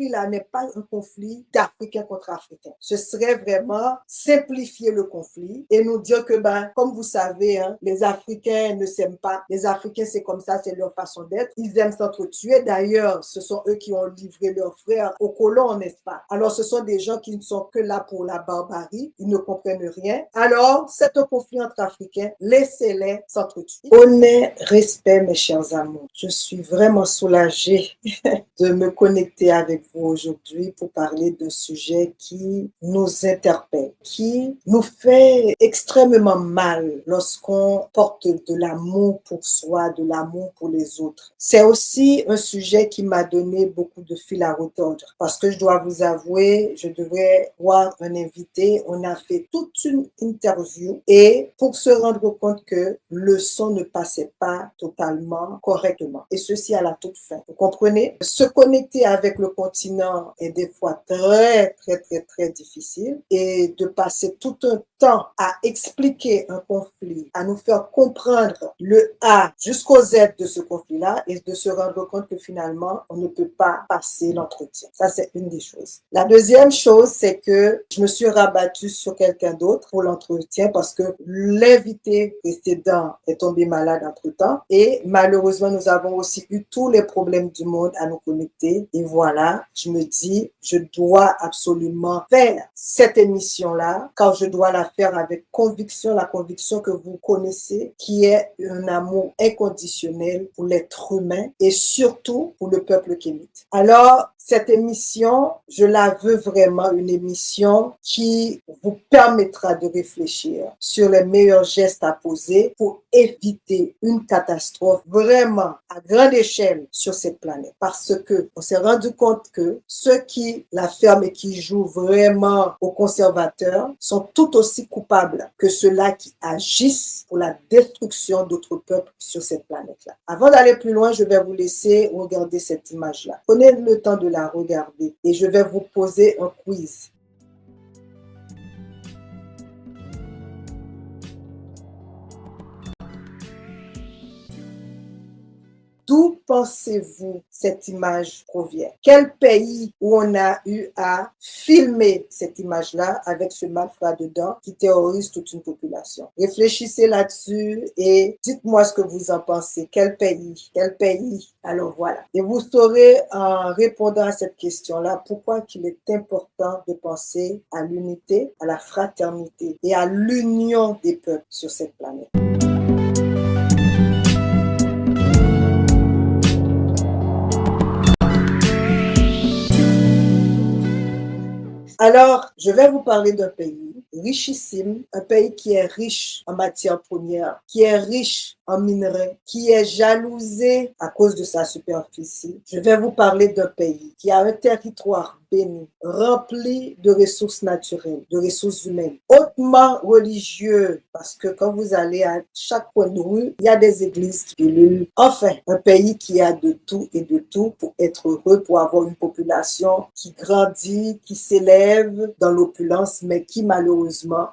conflit-là n'est pas un conflit d'Africains contre Africains. Ce serait vraiment simplifier le conflit et nous dire que, comme vous savez, les Africains ne s'aiment pas. Les Africains, c'est comme ça, c'est leur façon d'être. Ils aiment s'entretuer. D'ailleurs, ce sont eux qui ont livré leurs frères aux colons, n'est-ce pas? Alors, ce sont des gens qui ne sont que là pour la barbarie. Ils ne comprennent rien. Alors, c'est un conflit entre Africains. Laissez-les s'entretuer. Honnête respect, mes chers amours. Je suis vraiment soulagée de me connecter avec vous aujourd'hui pour parler d'un sujet qui nous interpelle, qui nous fait extrêmement mal lorsqu'on porte de l'amour pour soi, de l'amour pour les autres. C'est aussi un sujet qui m'a donné beaucoup de fil à retordre parce que je dois vous avouer, je devrais voir un invité. On a fait toute une interview et pour se rendre compte que le son ne passait pas totalement correctement. Et ceci à la toute fin. Vous comprenez? Se connecter avec le continent est des fois très, très, très, très difficile et de passer tout un temps à expliquer un conflit, à nous faire comprendre le A jusqu'au Z de ce conflit-là et de se rendre compte que finalement, on ne peut pas passer l'entretien. Ça, c'est une des choses. La deuxième chose, c'est que je me suis rabattue sur quelqu'un d'autre pour l'entretien parce que l'invité précédent est tombé malade entre-temps et malheureusement, nous avons aussi eu tous les problèmes du monde à nous connecter. Et voilà, je me dis, je dois absolument faire cette émission-là car je dois la faire avec conviction, la conviction que vous connaissez, qui est un amour inconditionnel pour l'être humain et surtout pour le peuple kémite. Alors, cette émission, je la veux vraiment une émission qui vous permettra de réfléchir sur les meilleurs gestes à poser pour éviter une catastrophe vraiment à grande échelle sur cette planète. Parce que on s'est rendu compte que ceux qui la ferment et qui jouent vraiment aux conservateurs sont tout aussi coupables que ceux-là qui agissent pour la destruction d'autres peuples sur cette planète-là. Avant d'aller plus loin, je vais vous laisser regarder cette image-là. Prenez le temps de la regarder et je vais vous poser un quiz. D'où pensez-vous cette image provient? Quel pays où on a eu à filmer cette image-là avec ce malfrat dedans qui terrorise toute une population? Réfléchissez là-dessus et dites-moi ce que vous en pensez. Quel pays? Quel pays? Alors voilà. Et vous saurez en répondant à cette question-là pourquoi il est important de penser à l'unité, à la fraternité et à l'union des peuples sur cette planète. Alors, je vais vous parler d'un pays richissime, un pays qui est riche en matières premières, qui est riche en minerais, qui est jalousé à cause de sa superficie. Je vais vous parler d'un pays qui a un territoire béni, rempli de ressources naturelles, de ressources humaines, hautement religieux, parce que quand vous allez à chaque coin de rue, il y a des églises qui pullulent. Enfin, un pays qui a de tout et de tout pour être heureux, pour avoir une population qui grandit, qui s'élève dans l'opulence, mais qui malheureusement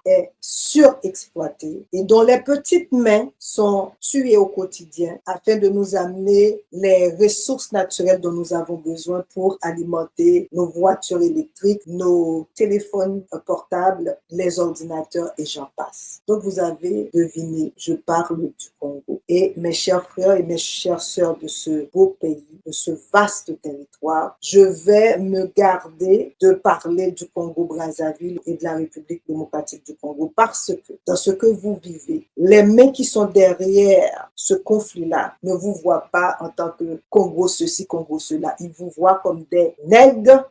est surexploitée et dont les petites mains sont tuées au quotidien afin de nous amener les ressources naturelles dont nous avons besoin pour alimenter nos voitures électriques, nos téléphones portables, les ordinateurs et j'en passe. Donc vous avez deviné, je parle du Congo. Et mes chers frères et mes chères sœurs de ce beau pays, de ce vaste territoire, je vais me garder de parler du Congo-Brazzaville et de la République démocratique du Congo parce que dans ce que vous vivez, les mains qui sont derrière ce conflit-là ne vous voient pas en tant que Congo ceci, Congo cela. Ils vous voient comme des nègres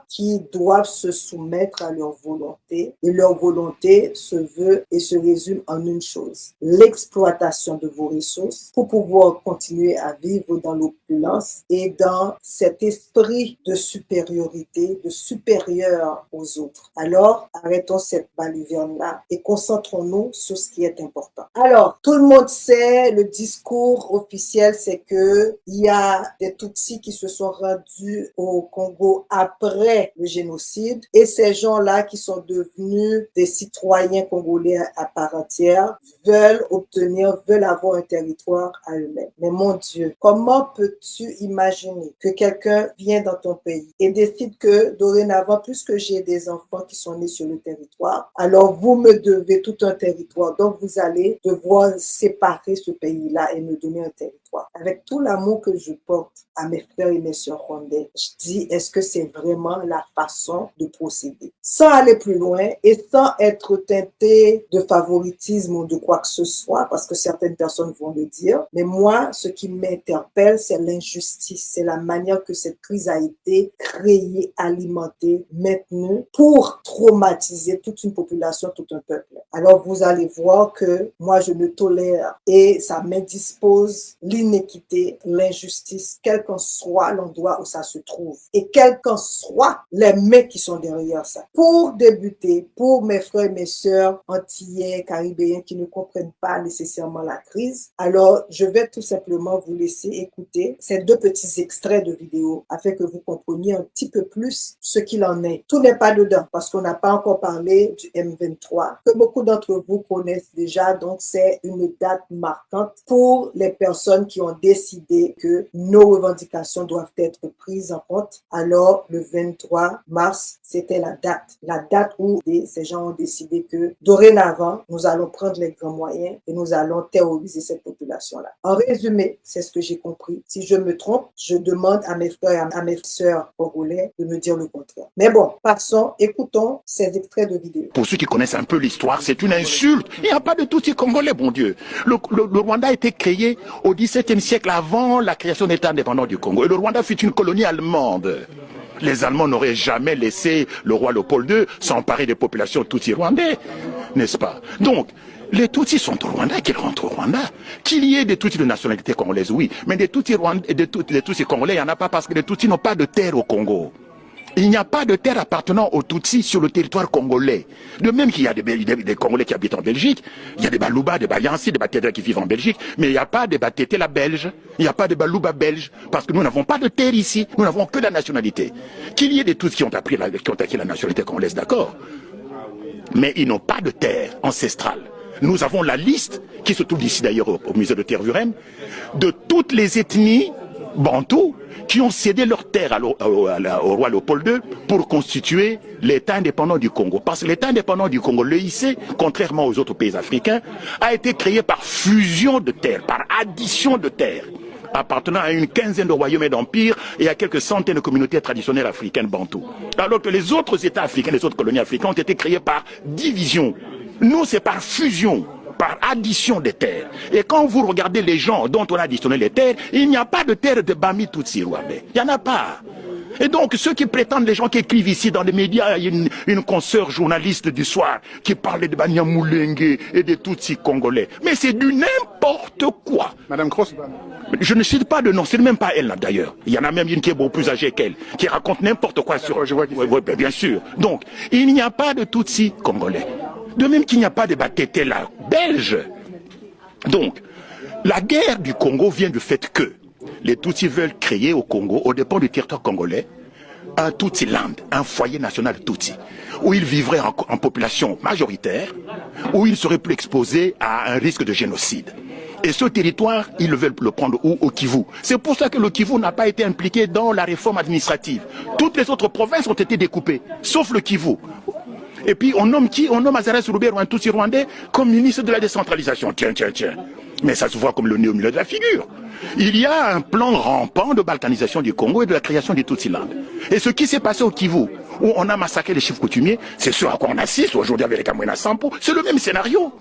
qui doivent se soumettre à leur volonté. Et leur volonté se veut et se résume en une chose, l'exploitation de vos ressources pour pouvoir continuer à vivre dans l'opulence et dans cet esprit de supériorité, de supérieur aux autres. Alors, arrêtons cette baliverne-là et concentrons-nous sur ce qui est important. Alors, tout le monde sait le discours officiel, c'est que il y a des Tutsis qui se sont rendus au Congo après le génocide et ces gens-là qui sont devenus des citoyens congolais à part entière veulent avoir un territoire à eux-mêmes. Mais mon Dieu, comment peux-tu imaginer que quelqu'un vient dans ton pays et décide que dorénavant, puisque j'ai des enfants qui sont nés sur le territoire, alors vous me devez tout un territoire. Donc vous allez devoir séparer ce pays-là et me donner un territoire. Avec tout l'amour que je porte à mes frères et mes sœurs rwandais, je dis, est-ce que c'est vraiment la façon de procéder? Sans aller plus loin et sans être teinté de favoritisme ou de quoi que ce soit, parce que certaines personnes vont le dire, mais moi, ce qui m'interpelle, c'est l'injustice, c'est la manière que cette crise a été créée, alimentée, maintenue pour traumatiser toute une population, tout un peuple. Alors vous allez voir que moi, je ne tolère et ça m'indispose l'inéquité, l'injustice, quel qu'en soit l'endroit où ça se trouve et quels qu'en soient les mains qui sont derrière ça. Pour débuter, pour mes frères et mes sœurs antillais, caribéens qui ne comprennent pas nécessairement la crise, alors je vais tout simplement vous laisser écouter ces deux petits extraits de vidéo afin que vous compreniez un petit peu plus ce qu'il en est. Tout n'est pas dedans parce qu'on n'a pas encore parlé du M23 que beaucoup d'entre vous connaissent déjà, donc c'est une date marquante pour les personnes qui ont décidé que nos revendications doivent être prises en compte. Alors le 23 mars, c'était la date où ces gens ont décidé que dorénavant, nous allons prendre les grands moyens et nous allons terroriser cette population-là. En résumé, c'est ce que j'ai compris. Si je me trompe, je demande à mes frères et à mes sœurs congolais de me dire le contraire. Mais bon, passons, écoutons ces extraits de vidéo. Pour ceux qui connaissent un peu l'histoire, c'est une insulte. Il n'y a pas de Tutsis congolais, bon Dieu. Le Rwanda a été créé au XVIIe siècle avant la création d'État indépendant du Congo. Et le Rwanda fut une colonie allemande. Les Allemands n'auraient jamais laissé le roi Léopold II s'emparer des populations Tutsis rwandais, n'est-ce pas? Donc, les Tutsis sont au Rwanda, qu'ils rentrent au Rwanda. Qu'il y ait des Tutsis de nationalité congolaise, oui. Mais des Tutsis congolais, il n'y en a pas parce que les Tutsis n'ont pas de terre au Congo. Il n'y a pas de terre appartenant aux Tutsis sur le territoire congolais. De même qu'il y a des Congolais qui habitent en Belgique, il y a des Balouba, des Bayansi, des Batétela qui vivent en Belgique, mais il n'y a pas de Batétela belges, il n'y a pas de Balouba belges, parce que nous n'avons pas de terre ici, nous n'avons que la nationalité. Qu'il y ait des Tutsis qui ont acquis la nationalité congolaise, d'accord, mais ils n'ont pas de terre ancestrale. Nous avons la liste, qui se trouve ici d'ailleurs au musée de Tervuren, de toutes les ethnies bantous qui ont cédé leur terre au roi Léopold II pour constituer l'État indépendant du Congo. Parce que l'État indépendant du Congo, l'EIC, contrairement aux autres pays africains, a été créé par fusion de terres, par addition de terres, appartenant à une quinzaine de royaumes et d'empires et à quelques centaines de communautés traditionnelles africaines bantoues. Alors que les autres États africains, les autres colonies africaines ont été créés par division. Nous, c'est par fusion, par addition des terres. Et quand vous regardez les gens dont on a additionné les terres, il n'y a pas de terre de Bami Tutsi Rwandais. Il n'y en a pas. Et donc, ceux qui prétendent, les gens qui écrivent ici dans les médias, il y a une consoeur journaliste du soir qui parlait de Banyamulenge et des Tutsis congolais. Mais c'est du n'importe quoi. Madame Cross. Je ne cite pas de nom, c'est même pas elle là d'ailleurs. Il y en a même une qui est beaucoup plus âgée qu'elle, qui raconte n'importe quoi sur... Je vois ouais, bien sûr. Donc, il n'y a pas de Tutsis congolais. De même qu'il n'y a pas de Batétela belge. Donc, la guerre du Congo vient du fait que les Tutsis veulent créer au Congo, au dépend du territoire congolais, un Tutsi-land, un foyer national Tutsi, où ils vivraient en population majoritaire, où ils seraient plus exposés à un risque de génocide. Et ce territoire, ils veulent le prendre où? Au Kivu. C'est pour ça que le Kivu n'a pas été impliqué dans la réforme administrative. Toutes les autres provinces ont été découpées, sauf le Kivu. Et puis on nomme qui? On nomme Azarès Roubert, un Tutsi rwandais, comme ministre de la décentralisation. Tiens. Mais ça se voit comme le nez au milieu de la figure. Il y a un plan rampant de balkanisation du Congo et de la création du Tutsi-land. Et ce qui s'est passé au Kivu, où on a massacré les chefs coutumiers, c'est ce à quoi on assiste aujourd'hui avec les Kamwena Sampo, c'est le même scénario.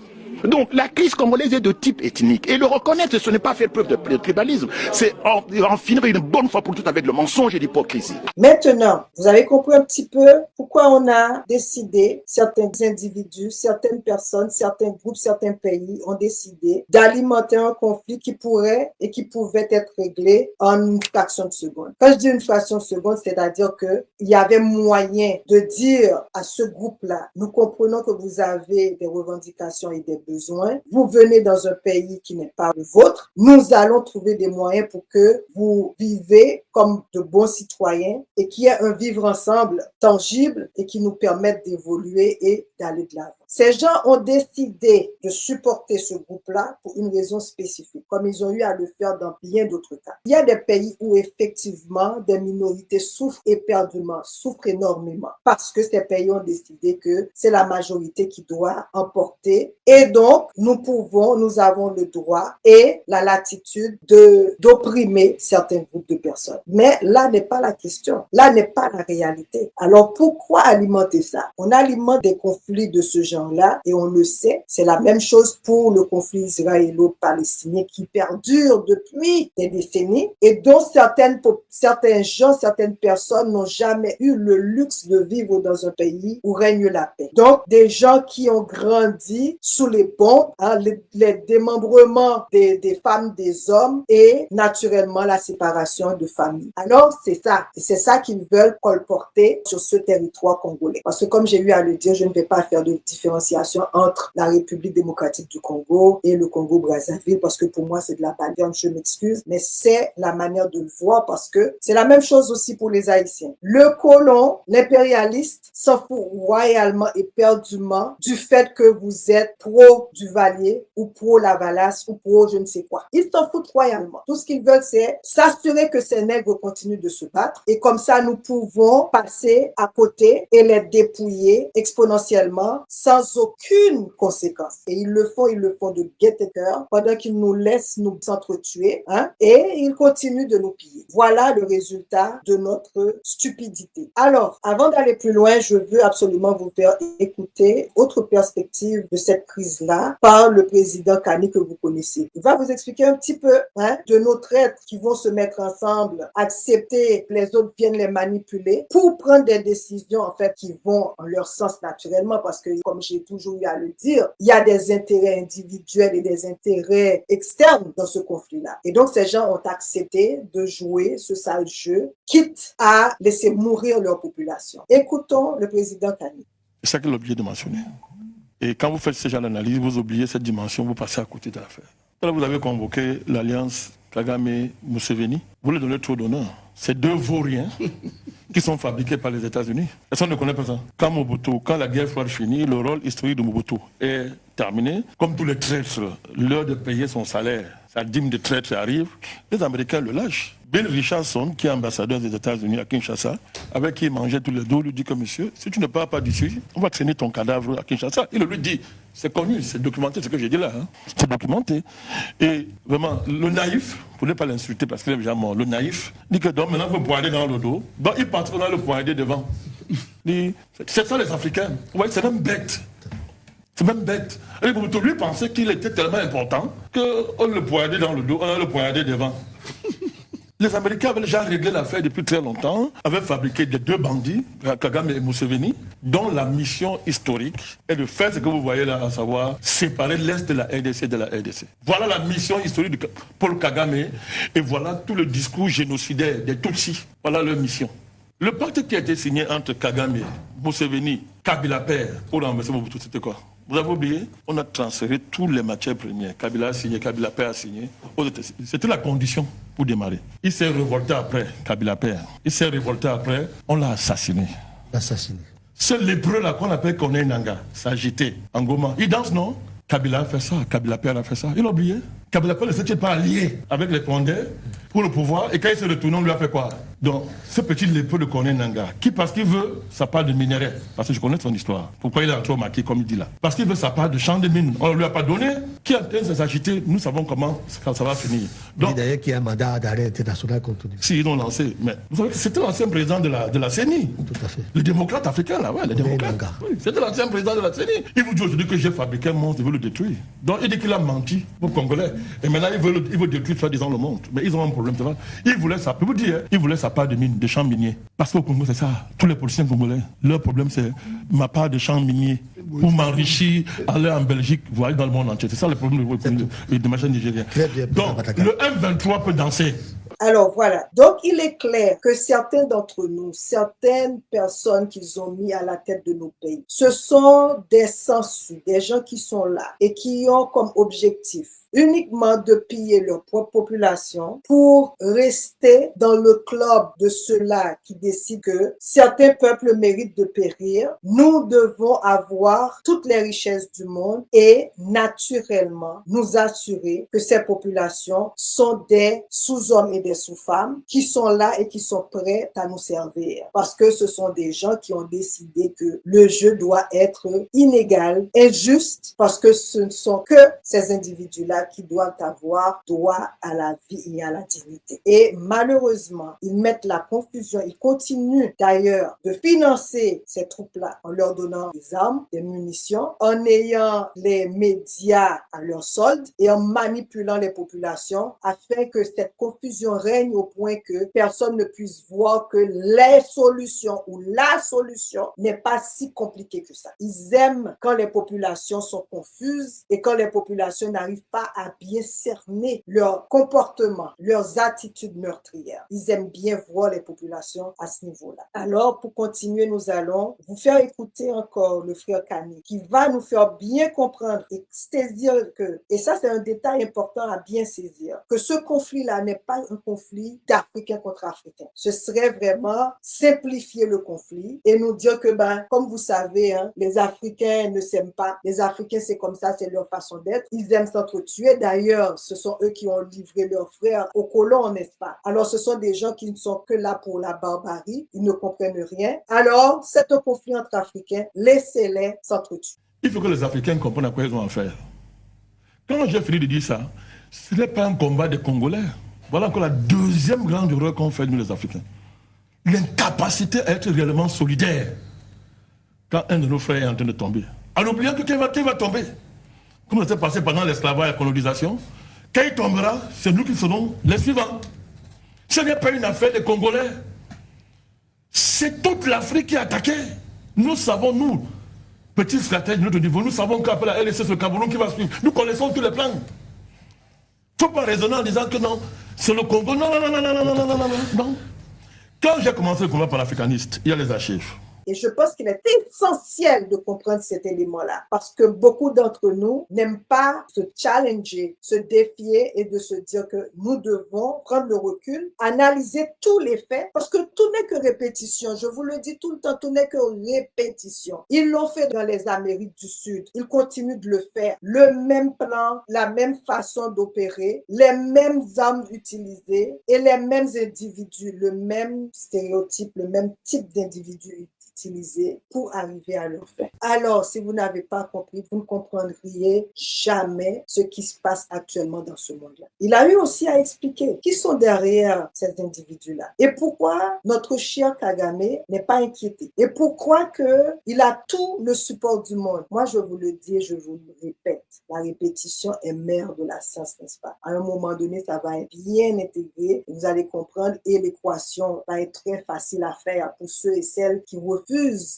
Donc la crise congolaise est de type ethnique. Et le reconnaître, ce n'est pas faire preuve de tribalisme, c'est en finir une bonne fois pour toutes avec le mensonge et l'hypocrisie. Maintenant, vous avez compris un petit peu pourquoi on a décidé, certains individus, certaines personnes, certains groupes, certains pays ont décidé d'alimenter un conflit qui pourrait et qui pouvait être réglé en une fraction de seconde. Quand je dis une fraction de seconde, c'est-à-dire qu'il y avait moyen de dire à ce groupe-là, nous comprenons que vous avez des revendications et des besoins, besoin. Vous venez dans un pays qui n'est pas le vôtre. Nous allons trouver des moyens pour que vous vivez comme de bons citoyens et qu'il y ait un vivre ensemble tangible et qui nous permette d'évoluer et d'aller de l'avant. Ces gens ont décidé de supporter ce groupe-là pour une raison spécifique, comme ils ont eu à le faire dans bien d'autres cas. Il y a des pays où effectivement des minorités souffrent éperdument, souffrent énormément, parce que ces pays ont décidé que c'est la majorité qui doit emporter. Et donc, nous avons le droit et la latitude d'opprimer certains groupes de personnes. Mais là n'est pas la question, là n'est pas la réalité. Alors pourquoi alimenter ça? On alimente des conflits de ce genre-là, et on le sait, c'est la même chose pour le conflit israélo-palestinien qui perdure depuis des décennies et dont certains gens, certaines personnes n'ont jamais eu le luxe de vivre dans un pays où règne la paix. Donc, des gens qui ont grandi sous les bombes, les démembrements des femmes, des hommes et naturellement la séparation de familles. Alors, c'est ça. Et c'est ça qu'ils veulent colporter sur ce territoire congolais. Parce que comme j'ai eu à le dire, je ne vais pas faire de différenciation entre la République démocratique du Congo et le Congo-Brazzaville parce que pour moi, c'est de la balienne, je m'excuse, mais c'est la manière de le voir parce que c'est la même chose aussi pour les Haïtiens. Le colon, l'impérialiste, s'en fout royalement et perdument du fait que vous êtes pro Duvalier ou pro Lavalas ou pro je ne sais quoi. Ils s'en foutent royalement. Tout ce qu'ils veulent, c'est s'assurer que ces nègres continuent de se battre et comme ça, nous pouvons passer à côté et les dépouiller exponentiellement sans aucune conséquence. Et ils le font de gaieté-cœur pendant qu'ils nous laissent nous s'entretuer, et ils continuent de nous piller. Voilà le résultat de notre stupidité. Alors, avant d'aller plus loin, je veux absolument vous faire écouter autre perspective de cette crise-là par le président Kani que vous connaissez. Il va vous expliquer un petit peu de nos traîtres qui vont se mettre ensemble, accepter que les autres viennent les manipuler pour prendre des décisions en fait qui vont en leur sens naturellement parce que comme j'ai toujours eu à le dire, il y a des intérêts individuels et des intérêts externes dans ce conflit-là. Et donc, ces gens ont accepté de jouer ce sale jeu, quitte à laisser mourir leur population. Écoutons le président Kani. C'est ça que l'objet de mentionner. Et quand vous faites ce genre d'analyse, vous oubliez cette dimension, vous passez à côté de l'affaire. Là, vous avez convoqué l'alliance Kagame-Museveni. Vous leur donnez trop d'honneur. C'est deux vauriens qui sont fabriqués par les États-Unis. Personne ne connaît pas ça. Quand la guerre froide finit, le rôle historique de Mobutu est terminé. Comme tous les traîtres, l'heure de payer son salaire, sa dîme de traître arrive, les Américains le lâchent. Bill Richardson, qui est ambassadeur des États-Unis à Kinshasa, avec qui il mangeait tous les deux, lui dit que monsieur, si tu ne pars pas d'ici, on va traîner ton cadavre à Kinshasa. Il lui dit, c'est connu, c'est documenté, ce que j'ai dit là. C'est documenté. Et vraiment, le naïf, vous ne pouvez pas l'insulter parce qu'il est déjà mort, le naïf, dit que donc maintenant il faut poignarder dans le dos. Donc il part dans le poignarder devant. C'est ça les Africains. Ouais, c'est même bête. C'est même bête. Et Mobutu lui pensait qu'il était tellement important qu'on le poignardait dans le dos, on le poignardait devant. Les Américains avaient déjà réglé l'affaire depuis très longtemps, avaient fabriqué des deux bandits, Kagame et Museveni, dont la mission historique est de faire ce que vous voyez là, à savoir séparer l'Est de la RDC de la RDC. Voilà la mission historique de Paul Kagame et voilà tout le discours génocidaire des Tutsis. Voilà leur mission. Le pacte qui a été signé entre Kagame, Museveni, Kabila père pour renverser Mobutu, c'était quoi? Vous avez oublié? On a transféré toutes les matières premières. Kabila a signé, Kabila père a signé. C'était la condition pour démarrer. Il s'est révolté après, Kabila père. Il s'est révolté après, on l'a assassiné. Ce lépreux là qu'on appelle Kone Nanga, s'est agité en Goma. Il danse, non? Kabila a fait ça, Kabila père a fait ça. Il a oublié. Kabila père ne s'était pas allié avec les Condés pour le pouvoir. Et quand il s'est retourné, on lui a fait quoi? Donc, ce petit lépreux de Kone Nanga, qui parce qu'il veut sa part de minerai, parce que je connais son histoire, pourquoi il est entré au maquis comme il dit là? Parce qu'il veut sa part de champ de mine, on ne lui a pas donné. Qui est en train de s'agiter? Nous savons comment ça va finir. Donc, d'ailleurs, qu'il y a un mandat d'arrêt international contre lui. Si, ils l'ont lancé. Mais vous savez que c'était l'ancien président de la CENI. Tout à fait. Le démocrate africain, là, ouais, le démocrate. Oui, c'était l'ancien président de la CENI. Il vous dit aujourd'hui que j'ai fabriqué un monstre, il veut le détruire. Donc, il dit qu'il a menti aux Congolais. Et maintenant, il veut détruire, soi-disant, le monde. Mais ils ont un problème, c'est vrai. Il voulait sa part de mine, de champs miniers. Parce qu'au Congo, c'est ça. Tous les politiciens congolais, leur problème, c'est ma part de champs miniers. Pour m'enrichir, aller en Belgique, voyager dans le monde entier. C'est ça le problème de machin nigérien. Donc, le M23 peut danser. Alors voilà, donc il est clair que certains d'entre nous, certaines personnes qu'ils ont mis à la tête de nos pays, ce sont des sensus, des gens qui sont là et qui ont comme objectif uniquement de piller leur propre population pour rester dans le club de ceux-là qui décident que certains peuples méritent de périr. Nous devons avoir toutes les richesses du monde et naturellement nous assurer que ces populations sont des sous-hommes et des sous-femmes qui sont là et qui sont prêts à nous servir. Parce que ce sont des gens qui ont décidé que le jeu doit être inégal, injuste, parce que ce ne sont que ces individus-là qui doivent avoir droit à la vie et à la dignité. Et malheureusement, ils mettent la confusion, ils continuent d'ailleurs de financer ces troupes-là en leur donnant des armes, des munitions, en ayant les médias à leur solde et en manipulant les populations afin que cette confusion règne au point que personne ne puisse voir que les solutions ou la solution n'est pas si compliquée que ça. Ils aiment quand les populations sont confuses et quand les populations n'arrivent pas à bien cerner leur comportement, leurs attitudes meurtrières. Ils aiment bien voir les populations à ce niveau-là. Alors, pour continuer, nous allons vous faire écouter encore le frère Kani qui va nous faire bien comprendre et saisir que, et ça c'est un détail important à bien saisir, que ce conflit-là n'est pas un conflit d'Africains contre Africains. Ce serait vraiment simplifier le conflit et nous dire que, comme vous savez, les Africains ne s'aiment pas. Les Africains, c'est comme ça, c'est leur façon d'être. Ils aiment s'entretuer. D'ailleurs, ce sont eux qui ont livré leurs frères aux colons, n'est-ce pas? Alors, ce sont des gens qui ne sont que là pour la barbarie. Ils ne comprennent rien. Alors, c'est un conflit entre Africains. Laissez-les s'entretuer. Il faut que les Africains comprennent à quoi ils ont affaire. Quand j'ai fini de dire ça, ce n'est pas un combat des Congolais. Voilà encore la deuxième grande erreur qu'ont fait nous les Africains. L'incapacité à être réellement solidaire quand un de nos frères est en train de tomber. En oubliant que qui va tomber. Comme ça s'est passé pendant l'esclavage et la colonisation, quand il tombera, c'est nous qui serons les suivants. Ce n'est pas une affaire des Congolais. C'est toute l'Afrique qui est attaquée. Nous savons, nous, petits stratèges de notre niveau, nous savons qu'après la LSC, c'est le Cameroun qui va suivre. Nous connaissons tous les plans. Il ne faut pas raisonner en disant que non, c'est le Congo. Non, non, non, non, non, non, non, non, non, non. Quand j'ai commencé le combat panafricaniste, il y a les archives. Et je pense qu'il est essentiel de comprendre cet élément-là parce que beaucoup d'entre nous n'aiment pas se challenger, se défier et de se dire que nous devons prendre le recul, analyser tous les faits parce que tout n'est que répétition. Je vous le dis tout le temps, tout n'est que répétition. Ils l'ont fait dans les Amériques du Sud. Ils continuent de le faire. Le même plan, la même façon d'opérer, les mêmes armes utilisées et les mêmes individus, le même stéréotype, le même type d'individu utilisés pour arriver à leur fin. Alors, si vous n'avez pas compris, vous ne comprendriez jamais ce qui se passe actuellement dans ce monde-là. Il a eu aussi à expliquer qui sont derrière ces individus-là et pourquoi notre cher Kagame n'est pas inquiété et pourquoi il a tout le support du monde. Moi, je vous le dis et je vous le répète, la répétition est mère de la science, n'est-ce pas? À un moment donné, ça va être bien intégré, vous allez comprendre et l'équation va être très facile à faire pour ceux et celles qui refusent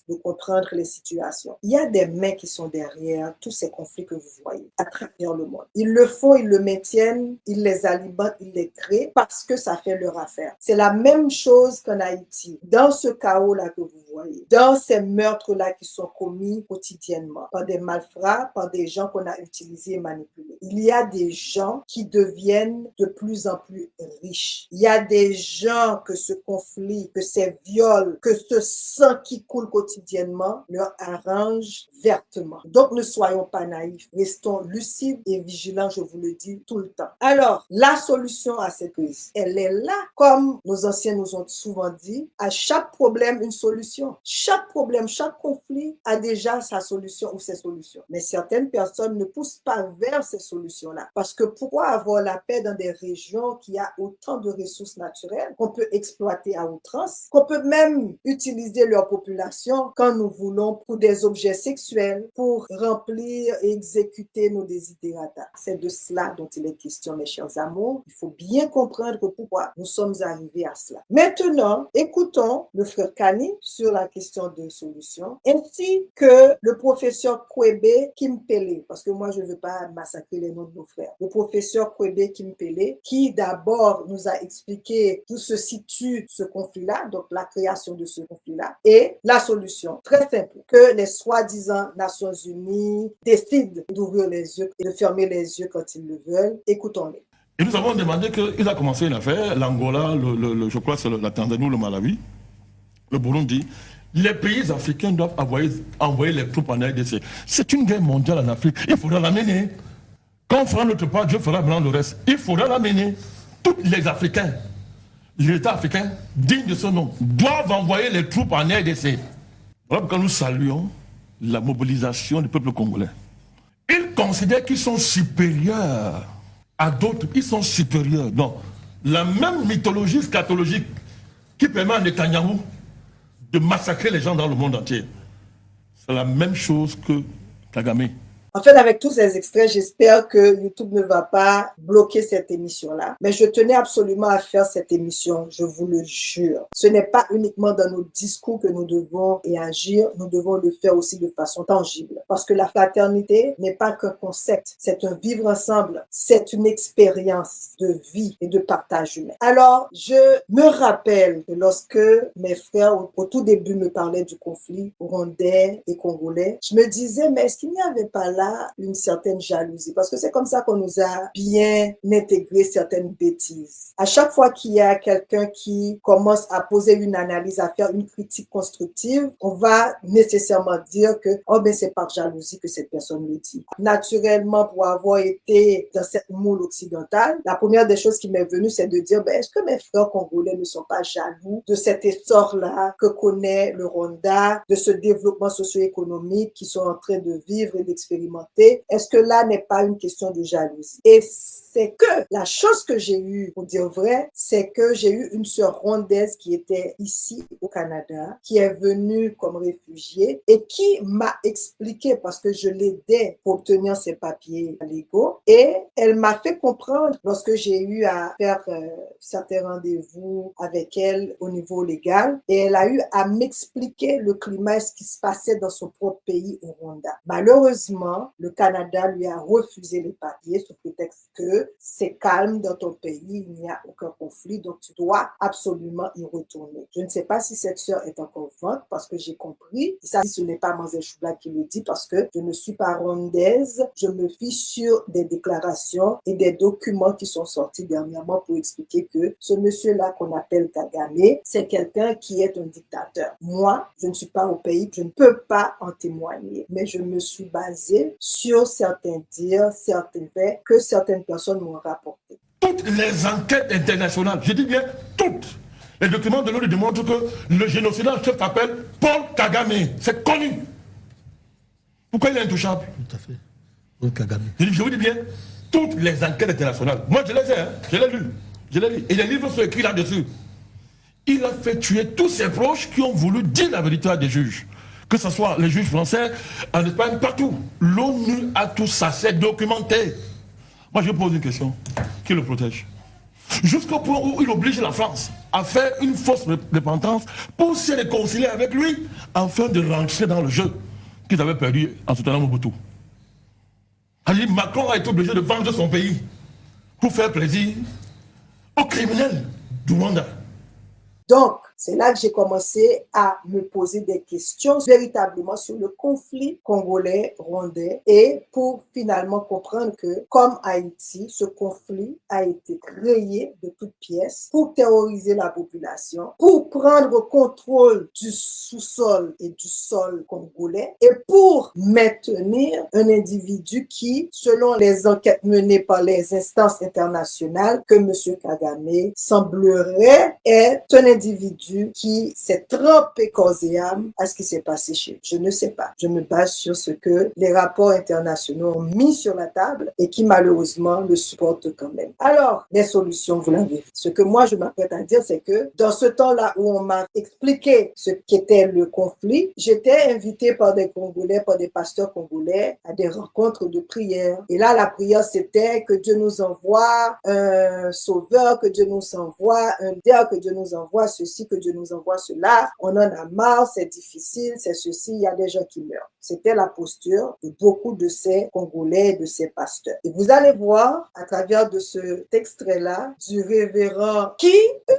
de comprendre les situations. Il y a des mains qui sont derrière tous ces conflits que vous voyez à travers le monde. Ils le font, ils le maintiennent, ils les alimentent, ils les créent parce que ça fait leur affaire. C'est la même chose qu'en Haïti. Dans ce chaos-là que vous voyez, dans ces meurtres-là qui sont commis quotidiennement par des malfrats, par des gens qu'on a utilisés et manipulés. Il y a des gens qui deviennent de plus en plus riches. Il y a des gens que ce conflit, que ces viols, que ce sang qui coule quotidiennement leur arrange vertement. Donc, ne soyons pas naïfs. Restons lucides et vigilants, je vous le dis tout le temps. Alors, la solution à cette crise, elle est là. Comme nos anciens nous ont souvent dit, à chaque problème, une solution. Chaque problème, chaque conflit a déjà sa solution ou ses solutions. Mais certaines personnes ne poussent pas vers ces solutions-là. Parce que pourquoi avoir la paix dans des régions qui a autant de ressources naturelles qu'on peut exploiter à outrance, qu'on peut même utiliser leur population quand nous voulons pour des objets sexuels pour remplir et exécuter nos desiderata. C'est de cela dont il est question, mes chers amours. Il faut bien comprendre pourquoi nous sommes arrivés à cela. Maintenant, écoutons le frère Kani sur la question de solution, ainsi que le professeur Kwebe Kimpele, parce que moi je ne veux pas massacrer les noms de nos frères. Le professeur Kwebe Kimpele, qui d'abord nous a expliqué d'où se situe ce conflit-là, donc la création de ce conflit-là, et la solution, très simple, que les soi-disant Nations Unies décident d'ouvrir les yeux et de fermer les yeux quand ils le veulent. Écoutons-les. Et nous avons demandé qu'il a commencé une affaire, l'Angola, je crois que c'est la Tanzanie ou le Malawi, le Burundi. Les pays africains doivent envoyer les troupes en RDC. C'est une guerre mondiale en Afrique. Il faudra l'amener. Quand on fera notre part, Dieu fera blanc le reste. Il faudra l'amener. Tous les Africains, l'État africain, digne de ce nom, doivent envoyer les troupes en RDC. Voilà pourquoi nous saluons la mobilisation du peuple congolais. Ils considèrent qu'ils sont supérieurs à d'autres. Ils sont supérieurs. Donc, la même mythologie scatologique qui permet à Netanyahou de massacrer les gens dans le monde entier. C'est la même chose que Kagame. En fait, avec tous ces extraits, j'espère que YouTube ne va pas bloquer cette émission-là. Mais je tenais absolument à faire cette émission, je vous le jure. Ce n'est pas uniquement dans nos discours que nous devons agir, nous devons le faire aussi de façon tangible. Parce que la fraternité n'est pas qu'un concept, c'est un vivre ensemble, c'est une expérience de vie et de partage humain. Alors, je me rappelle que lorsque mes frères au tout début me parlaient du conflit rwandais et congolais, je me disais, mais est-ce qu'il n'y avait pas là une certaine jalousie, parce que c'est comme ça qu'on nous a bien intégré certaines bêtises. À chaque fois qu'il y a quelqu'un qui commence à poser une analyse, à faire une critique constructive, on va nécessairement dire que c'est par jalousie que cette personne le dit. Naturellement, pour avoir été dans cette moule occidentale, la première des choses qui m'est venue, c'est de dire, est-ce que mes frères congolais ne sont pas jaloux de cet essor-là que connaît le Rwanda, de ce développement socio-économique qu'ils sont en train de vivre et d'expérimenter? Est-ce que là n'est pas une question de jalousie? Et c'est que la chose que j'ai eue, pour dire vrai, c'est que j'ai eu une sœur rwandaise qui était ici au Canada, qui est venue comme réfugiée et qui m'a expliqué, parce que je l'aidais pour obtenir ses papiers légaux, et elle m'a fait comprendre lorsque j'ai eu à faire certains rendez-vous avec elle au niveau légal, et elle a eu à m'expliquer le climat, ce qui se passait dans son propre pays au Rwanda. Malheureusement, le Canada lui a refusé les papiers sous prétexte que c'est calme dans ton pays, il n'y a aucun conflit, donc tu dois absolument y retourner. Je ne sais pas si cette sœur est encore vivante, parce que j'ai compris, et ça, ce n'est pas Manzel Choubla qui le dit, parce que je ne suis pas rwandaise, je me fie sur des déclarations et des documents qui sont sortis dernièrement pour expliquer que ce monsieur-là qu'on appelle Kagame, c'est quelqu'un qui est un dictateur. Moi, je ne suis pas au pays, je ne peux pas en témoigner, mais je me suis basée sur certains dires, certains faits que certaines personnes m'ont rapportés. Toutes les enquêtes internationales, je dis bien toutes, les documents de l'ONU démontrent que le génocide en chef s'appelle Paul Kagame. C'est connu. Pourquoi il est intouchable? Tout à fait. Paul Kagame. Je vous dis bien, toutes les enquêtes internationales. Moi, je les ai, je l'ai lu. Et les livres sont écrits là-dessus. Il a fait tuer tous ses proches qui ont voulu dire la vérité à des juges. Que ce soit les juges français, en Espagne, partout. L'ONU a tout ça, c'est documenté. Moi, je pose une question. Qui le protège? Jusqu'au point où il oblige la France à faire une fausse repentance pour se réconcilier avec lui, afin de rentrer dans le jeu qu'ils avaient perdu en soutenant Mobutu. Alors, Macron a été obligé de vendre son pays pour faire plaisir aux criminels du Rwanda. Donc, c'est là que j'ai commencé à me poser des questions véritablement sur le conflit congolais-rwandais et pour finalement comprendre que, comme Haïti, ce conflit a été créé de toutes pièces pour terroriser la population, pour prendre contrôle du sous-sol et du sol congolais et pour maintenir un individu qui, selon les enquêtes menées par les instances internationales, que M. Kagame semblerait être un individu individu qui s'est trempé corps et âme à ce qui s'est passé chez lui. Je ne sais pas. Je me base sur ce que les rapports internationaux ont mis sur la table et qui malheureusement le supportent quand même. Alors, les solutions, vous l'avez vu. Ce que moi je m'apprête à dire, c'est que dans ce temps-là où on m'a expliqué ce qu'était le conflit, j'étais invitée par des Congolais, par des pasteurs congolais à des rencontres de prière. Et là, la prière, c'était que Dieu nous envoie un sauveur, que Dieu nous envoie un leader, que Dieu nous envoie ceci, que Dieu nous envoie cela. On en a marre, c'est difficile, c'est ceci, il y a des gens qui meurent. C'était la posture de beaucoup de ces Congolais, de ces pasteurs. Et vous allez voir, à travers de cet extrait-là, du révérend qui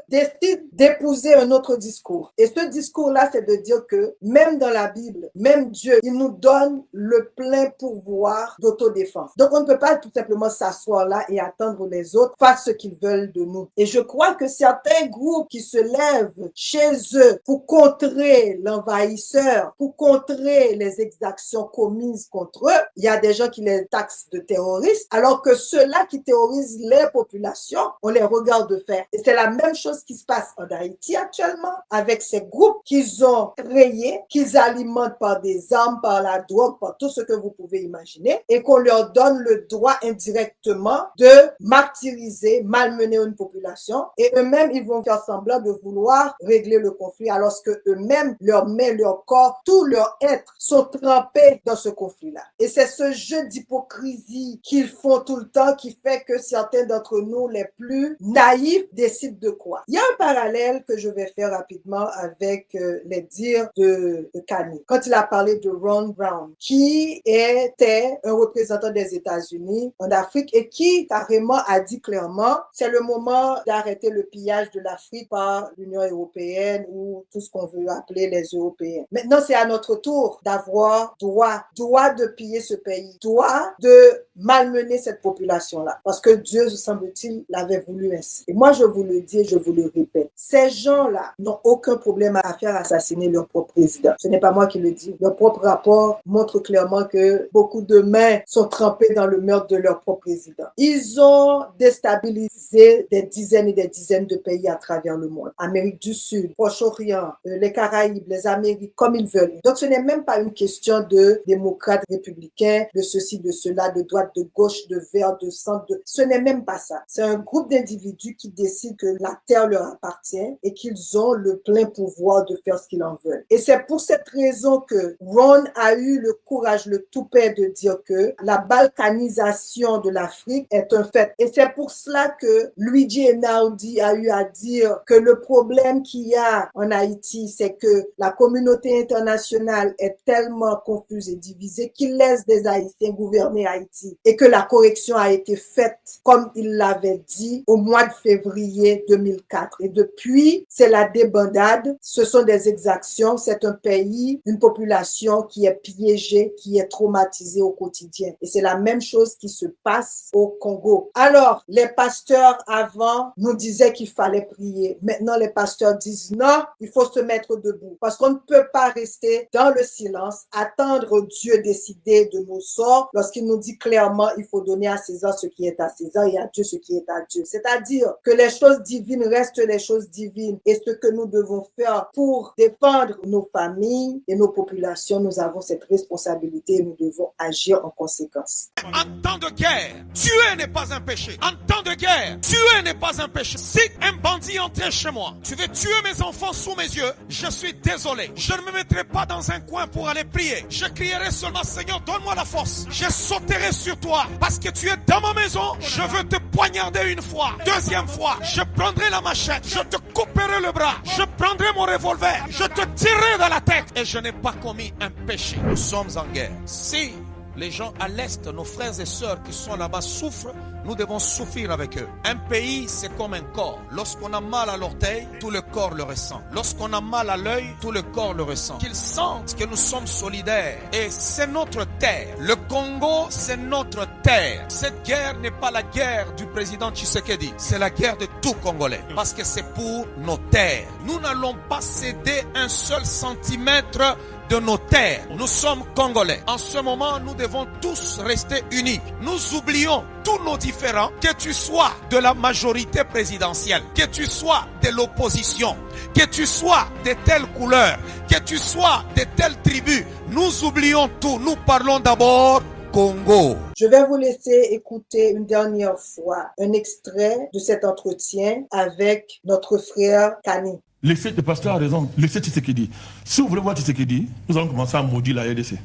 décide d'épouser un autre discours. Et ce discours-là, c'est de dire que même dans la Bible, même Dieu, il nous donne le plein pouvoir d'autodéfense. Donc, on ne peut pas tout simplement s'asseoir là et attendre les autres faire ce qu'ils veulent de nous. Et je crois que certains groupes qui se lèvent chez eux pour contrer l'envahisseur, pour contrer les exactions commises contre eux, il y a des gens qui les taxent de terroristes, alors que ceux-là qui terrorisent les populations, on les regarde faire. Et c'est la même chose qui se passe en Haïti actuellement avec ces groupes qu'ils ont créés, qu'ils alimentent par des armes, par la drogue, par tout ce que vous pouvez imaginer, et qu'on leur donne le droit indirectement de martyriser, malmener une population, et eux-mêmes, ils vont faire semblant de vouloir régler le conflit, alors que eux-mêmes, leur main, leur corps, tout leur être sont trempés dans ce conflit-là. Et c'est ce jeu d'hypocrisie qu'ils font tout le temps qui fait que certains d'entre nous, les plus naïfs, décident de quoi. Il y a un parallèle que je vais faire rapidement avec les dires de Kanye. Quand il a parlé de Ron Brown, qui était un représentant des États-Unis en Afrique et qui carrément a dit clairement, c'est le moment d'arrêter le pillage de l'Afrique par l'Union européenne ou tout ce qu'on veut appeler les Européens. Maintenant, c'est à notre tour d'avoir droit de piller ce pays, droit de malmener cette population-là. Parce que Dieu, semble-t-il, l'avait voulu ainsi. Et moi, je vous le dis et je vous le répète, ces gens-là n'ont aucun problème à faire assassiner leur propre président. Ce n'est pas moi qui le dis. Leur propre rapport montre clairement que beaucoup de mains sont trempées dans le meurtre de leur propre président. Ils ont déstabilisé des dizaines et des dizaines de pays à travers le monde. Amérique du Sud, Proche-Orient, les Caraïbes, les Amériques, comme ils veulent. Donc, ce n'est même pas une question de démocrates, républicains, de ceci, de cela, de droite, de gauche, de vert, de centre. Ce n'est même pas ça. C'est un groupe d'individus qui décident que la terre leur appartient et qu'ils ont le plein pouvoir de faire ce qu'ils en veulent. Et c'est pour cette raison que Ron a eu le courage, le toupet de dire que la balkanisation de l'Afrique est un fait. Et c'est pour cela que Luigi Einaudi a eu à dire que le problème qu'il y a en Haïti, c'est que la communauté internationale est tellement confuse et divisée qu'il laisse des Haïtiens gouverner Haïti et que la correction a été faite comme il l'avait dit au mois de février 2004. Et depuis, c'est la débandade, ce sont des exactions, c'est un pays, une population qui est piégée, qui est traumatisée au quotidien. Et c'est la même chose qui se passe au Congo. Alors, les pasteurs avant nous disaient qu'il fallait prier. Maintenant, les pasteurs disent non, il faut se mettre debout. Parce qu'on ne peut pas rester dans le silence, attendre Dieu décider de nos sorts lorsqu'il nous dit clairement il faut donner à César ce qui est à César et à Dieu ce qui est à Dieu. C'est-à-dire que les choses divines restent les choses divines et ce que nous devons faire pour défendre nos familles et nos populations, nous avons cette responsabilité et nous devons agir en conséquence. En temps de guerre, tuer n'est pas un péché. En temps de guerre, tuer n'est pas un péché. Si un bandit entrait chez moi, tu veux tuer mes enfants sous mes yeux, je suis désolé. Je ne me mettrai pas dans un coin pour aller prier. Je crierai seulement, Seigneur, donne-moi la force. Je sauterai sur toi parce que tu es dans ma maison. Je veux te poignarder une fois. Deuxième fois, je prendrai la machette. Je te couperai le bras. Je prendrai mon revolver. Je te tirerai dans la tête. Et je n'ai pas commis un péché. Nous sommes en guerre. Si les gens à l'Est, nos frères et sœurs qui sont là-bas souffrent, nous devons souffrir avec eux. Un pays, c'est comme un corps. Lorsqu'on a mal à l'orteil, tout le corps le ressent. Lorsqu'on a mal à l'œil, tout le corps le ressent. Qu'ils sentent que nous sommes solidaires. Et c'est notre terre. Le Congo, c'est notre terre. Cette guerre n'est pas la guerre du président Tshisekedi. C'est la guerre de tout Congolais. Parce que c'est pour nos terres. Nous n'allons pas céder un seul centimètre de nos terres. Nous sommes Congolais. En ce moment, nous devons tous rester unis. Nous oublions tous nos différends, que tu sois de la majorité présidentielle, que tu sois de l'opposition, que tu sois de telle couleur, que tu sois de telle tribu. Nous oublions tout. Nous parlons d'abord Congo. Je vais vous laisser écouter une dernière fois un extrait de cet entretien avec notre frère Kani. Le pasteur a raison. Laissez Tshisekedi. Si vous voulez voir Tshisekedi, nous allons commencer à maudire la RDC.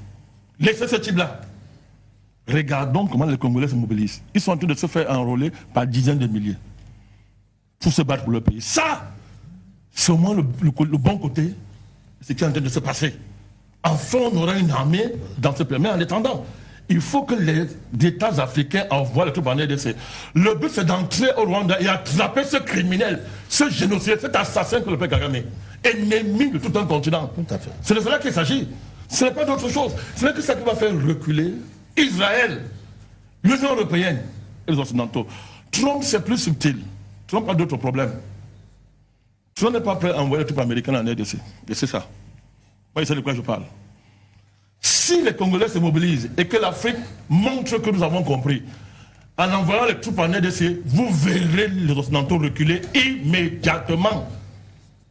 Laissez ce type-là. Regardons comment les Congolais se mobilisent. Ils sont en train de se faire enrôler par dizaines de milliers pour se battre pour leur pays. Ça, c'est au moins le bon côté de ce qui est en train de se passer. Enfin, on aura une armée dans ce pays. Mais en attendant, il faut que les États africains envoient les troupes en RDC. Le but, c'est d'entrer au Rwanda et attraper ce criminel, ce génocide, cet assassin que le père Kagame, ennemi de tout un continent. Tout à fait. C'est de cela qu'il s'agit. Ce n'est pas d'autre chose. Ce n'est que ça qui va faire reculer Israël, l'Union européenne et les Occidentaux. Trump, c'est plus subtil. Trump a d'autres problèmes. Trump n'est pas prêt à envoyer les troupes américaines en RDC. Et c'est ça. Vous voyez, c'est de quoi je parle. Si les Congolais se mobilisent et que l'Afrique montre que nous avons compris, en envoyant les troupes en RDC, vous verrez les Occidentaux reculer immédiatement.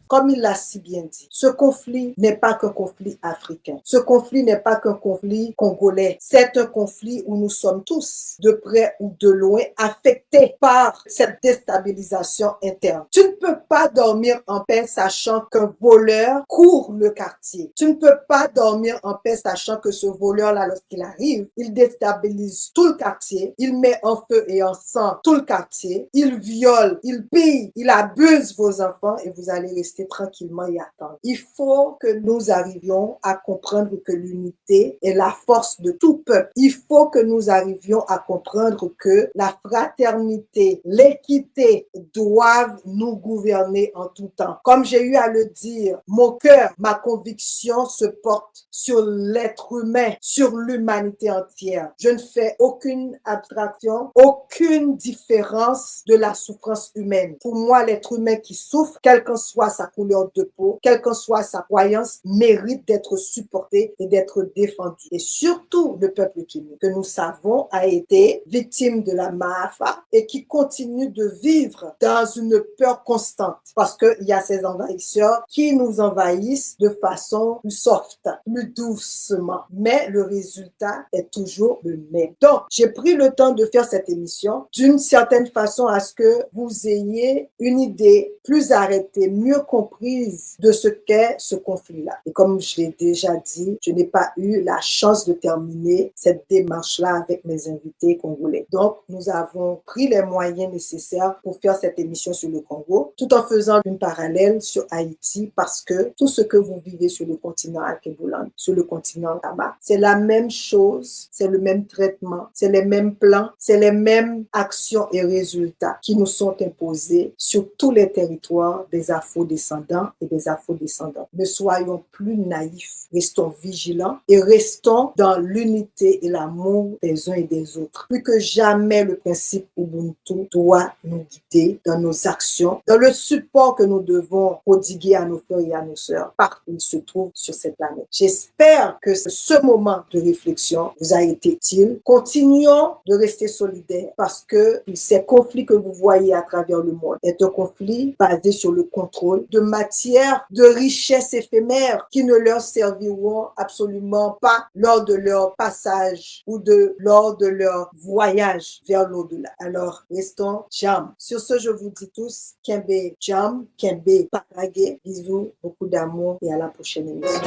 Comme il l'a si bien dit, ce conflit n'est pas qu'un conflit africain. Ce conflit n'est pas qu'un conflit congolais. C'est un conflit où nous sommes tous, de près ou de loin, affectés par cette déstabilisation interne. Tu ne peux pas dormir en paix sachant qu'un voleur court le quartier. Tu ne peux pas dormir en paix sachant que ce voleur-là, lorsqu'il arrive, il déstabilise tout le quartier, il met en feu et en sang tout le quartier, il viole, il pille, il abuse vos enfants et vous allez rester tranquillement y attendre. Il faut que nous arrivions à comprendre que l'unité est la force de tout peuple. Il faut que nous arrivions à comprendre que la fraternité, l'équité doivent nous gouverner en tout temps. Comme j'ai eu à le dire, mon cœur, ma conviction se porte sur l'être humain, sur l'humanité entière. Je ne fais aucune abstraction, aucune différence de la souffrance humaine. Pour moi, l'être humain qui souffre, quelle que soit sa couleur de peau, quelle que soit sa croyance, mérite d'être supporté et d'être défendu. Et surtout, le peuple Kimi, que nous savons a été victime de la Maafa et qui continue de vivre dans une peur constante parce qu'il y a ces envahisseurs qui nous envahissent de façon plus soft, plus doucement. Mais le résultat est toujours le même. Donc, j'ai pris le temps de faire cette émission d'une certaine façon à ce que vous ayez une idée plus arrêtée, mieux comprise de ce qu'est ce conflit-là. Et comme je l'ai déjà dit, je n'ai pas eu la chance de terminer cette démarche-là avec mes invités congolais. Donc, nous avons pris les moyens nécessaires pour faire cette émission sur le Congo, tout en faisant une parallèle sur Haïti, parce que tout ce que vous vivez sur le continent Alkebulan, sur le continent Taba, c'est la même chose, c'est le même traitement, c'est les mêmes plans, c'est les mêmes actions et résultats qui nous sont imposés sur tous les territoires des Afro-descendants et des Afro-descendants. Ne soyons plus naïfs, restons vigilants et restons dans l'unité et l'amour des uns et des autres. Plus que jamais, le principe Ubuntu doit nous guider dans nos actions, dans le support que nous devons prodiguer à nos frères et à nos sœurs, partout où ils se trouvent sur cette planète. J'espère que ce moment de réflexion vous a été utile. Continuons de rester solidaires parce que ces conflits que vous voyez à travers le monde est un conflit basé sur le contrôle de matières de richesses éphémères qui ne leur serviront absolument pas lors de leur passage ou lors de leur voyage vers l'au-delà. Alors, restons jam. Sur ce, je vous dis tous, Kembe jam, Kembe paragé. Bisous, beaucoup d'amour et à la prochaine émission.